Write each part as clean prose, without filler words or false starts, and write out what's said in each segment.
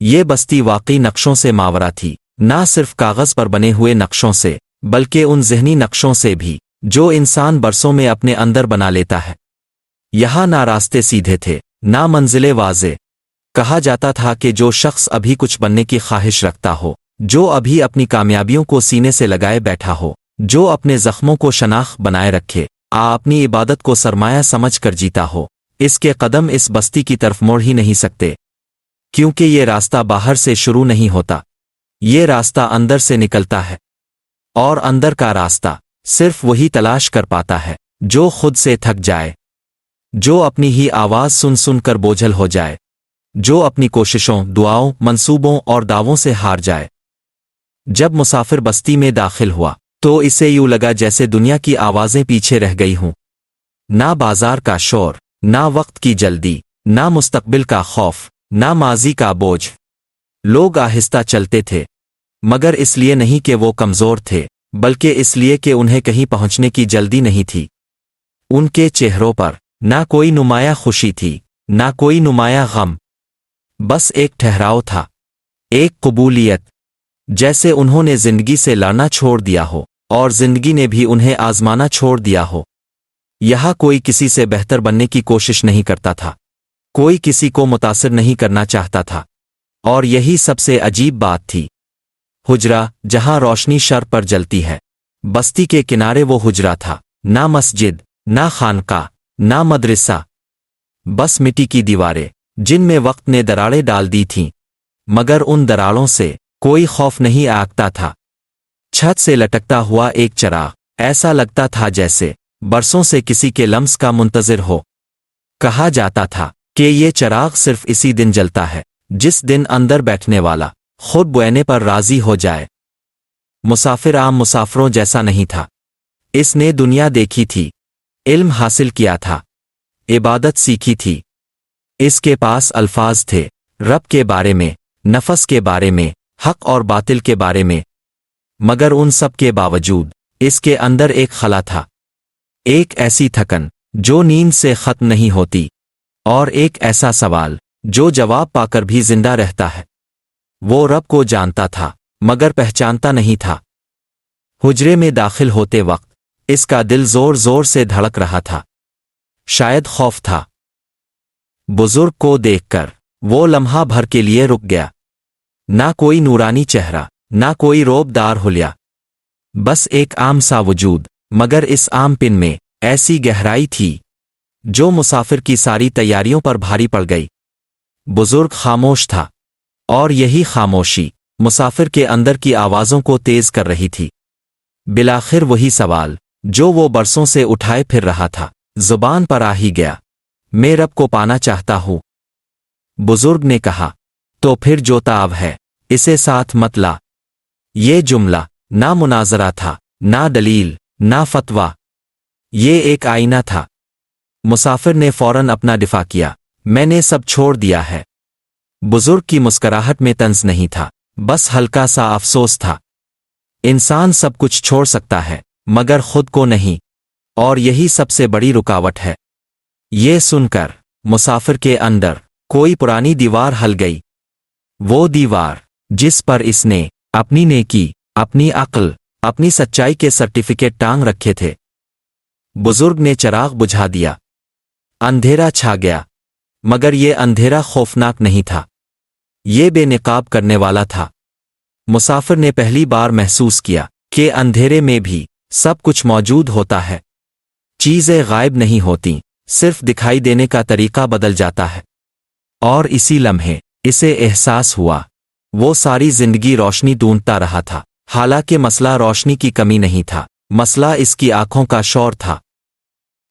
یہ بستی واقعی نقشوں سے ماورا تھی، نہ صرف کاغذ پر بنے ہوئے نقشوں سے بلکہ ان ذہنی نقشوں سے بھی جو انسان برسوں میں اپنے اندر بنا لیتا ہے۔ یہاں نہ راستے سیدھے تھے، نہ منزلیں واضح۔ کہا جاتا تھا کہ جو شخص ابھی کچھ بننے کی خواہش رکھتا ہو، جو ابھی اپنی کامیابیوں کو سینے سے لگائے بیٹھا ہو، جو اپنے زخموں کو شناخت بنائے رکھے، اپنی عبادت کو سرمایہ سمجھ کر جیتا ہو، اس کے قدم اس بستی کی طرف موڑ ہی نہیں سکتے، کیونکہ یہ راستہ باہر سے شروع نہیں ہوتا، یہ راستہ اندر سے نکلتا ہے، اور اندر کا راستہ صرف وہی تلاش کر پاتا ہے جو خود سے تھک جائے، جو اپنی ہی آواز سن سن کر بوجھل ہو جائے، جو اپنی کوششوں، دعاؤں، منصوبوں اور دعووں سے ہار جائے۔ جب مسافر بستی میں داخل ہوا تو اسے یوں لگا جیسے دنیا کی آوازیں پیچھے رہ گئی ہوں، نہ بازار کا شور، نہ وقت کی جلدی، نہ مستقبل کا خوف، نہ ماضی کا بوجھ۔ لوگ آہستہ چلتے تھے، مگر اس لیے نہیں کہ وہ کمزور تھے، بلکہ اس لیے کہ انہیں کہیں پہنچنے کی جلدی نہیں تھی۔ ان کے چہروں پر نہ کوئی نمایاں خوشی تھی، نہ کوئی نمایاں غم، بس ایک ٹھہراؤ تھا، ایک قبولیت، جیسے انہوں نے زندگی سے لڑنا چھوڑ دیا ہو اور زندگی نے بھی انہیں آزمانا چھوڑ دیا ہو۔ یہاں کوئی کسی سے بہتر بننے کی کوشش نہیں کرتا تھا، کوئی کسی کو متاثر نہیں کرنا چاہتا تھا، اور یہی سب سے عجیب بات تھی۔ حجرہ جہاں روشنی شر پر جلتی ہے، بستی کے کنارے وہ حجرہ تھا، نہ مسجد، نہ خانقاہ، نہ مدرسہ، بس مٹی کی دیواریں جن میں وقت نے دراڑیں ڈال دی تھیں، مگر ان دراڑوں سے کوئی خوف نہیں آگتا تھا۔ چھت سے لٹکتا ہوا ایک چراغ، ایسا لگتا تھا جیسے برسوں سے کسی کے لمس کا منتظر ہو۔ کہا جاتا تھا کہ یہ چراغ صرف اسی دن جلتا ہے جس دن اندر بیٹھنے والا خود بوئنے پر راضی ہو جائے۔ مسافر عام مسافروں جیسا نہیں تھا، اس نے دنیا دیکھی تھی، علم حاصل کیا تھا، عبادت سیکھی تھی، اس کے پاس الفاظ تھے رب کے بارے میں، نفس کے بارے میں، حق اور باطل کے بارے میں، مگر ان سب کے باوجود اس کے اندر ایک خلا تھا، ایک ایسی تھکن جو نیند سے ختم نہیں ہوتی، اور ایک ایسا سوال جو جواب پا کر بھی زندہ رہتا ہے۔ وہ رب کو جانتا تھا مگر پہچانتا نہیں تھا۔ حجرے میں داخل ہوتے وقت اس کا دل زور زور سے دھڑک رہا تھا، شاید خوف تھا۔ بزرگ کو دیکھ کر وہ لمحہ بھر کے لیے رک گیا، نہ کوئی نورانی چہرہ، نہ کوئی روب دار حلیہ، بس ایک عام سا وجود، مگر اس عام پن میں ایسی گہرائی تھی جو مسافر کی ساری تیاریوں پر بھاری پڑ گئی۔ بزرگ خاموش تھا، اور یہی خاموشی مسافر کے اندر کی آوازوں کو تیز کر رہی تھی۔ بالآخر وہی سوال جو وہ برسوں سے اٹھائے پھر رہا تھا زبان پر آ ہی گیا، میں رب کو پانا چاہتا ہوں۔ بزرگ نے کہا، تو پھر جو تاب ہے اسے ساتھ مت لا۔ یہ جملہ نہ مناظرہ تھا، نہ دلیل، نہ فتویٰ، یہ ایک آئینہ تھا۔ مسافر نے فوراً اپنا دفاع کیا، میں نے سب چھوڑ دیا ہے۔ بزرگ کی مسکراہٹ میں طنز نہیں تھا، بس ہلکا سا افسوس تھا۔ انسان سب کچھ چھوڑ سکتا ہے مگر خود کو نہیں، اور یہی سب سے بڑی رکاوٹ ہے۔ یہ سن کر مسافر کے اندر کوئی پرانی دیوار ہل گئی، وہ دیوار جس پر اس نے اپنی نیکی، اپنی عقل، اپنی سچائی کے سرٹیفکیٹ ٹانگ رکھے تھے۔ بزرگ نے چراغ بجھا دیا، اندھیرا چھا گیا، مگر یہ اندھیرا خوفناک نہیں تھا، یہ بے نقاب کرنے والا تھا۔ مسافر نے پہلی بار محسوس کیا کہ اندھیرے میں بھی سب کچھ موجود ہوتا ہے، چیزیں غائب نہیں ہوتیں، صرف دکھائی دینے کا طریقہ بدل جاتا ہے۔ اور اسی لمحے اسے احساس ہوا وہ ساری زندگی روشنی ڈھونڈتا رہا تھا، حالانکہ مسئلہ روشنی کی کمی نہیں تھا، مسئلہ اس کی آنکھوں کا شور تھا۔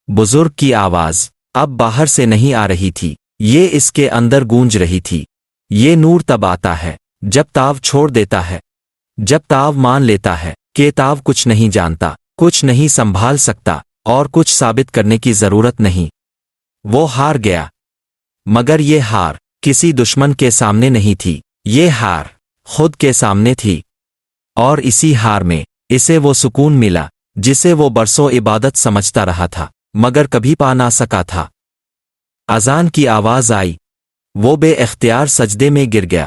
بزرگ کی آواز اب باہر سے نہیں آ رہی تھی، یہ اس کے اندر گونج رہی تھی۔ یہ نور تب آتا ہے جب تاو چھوڑ دیتا ہے، جب تاو مان لیتا ہے کہ تاو کچھ نہیں جانتا، کچھ نہیں سنبھال سکتا، اور کچھ ثابت کرنے کی ضرورت نہیں۔ وہ ہار گیا، مگر یہ ہار کسی دشمن کے سامنے نہیں تھی، یہ ہار خود کے سامنے تھی، اور اسی ہار میں اسے وہ سکون ملا جسے وہ برسوں عبادت سمجھتا رہا تھا مگر کبھی پا نہ سکا تھا۔ اذان کی آواز آئی، وہ بے اختیار سجدے میں گر گیا۔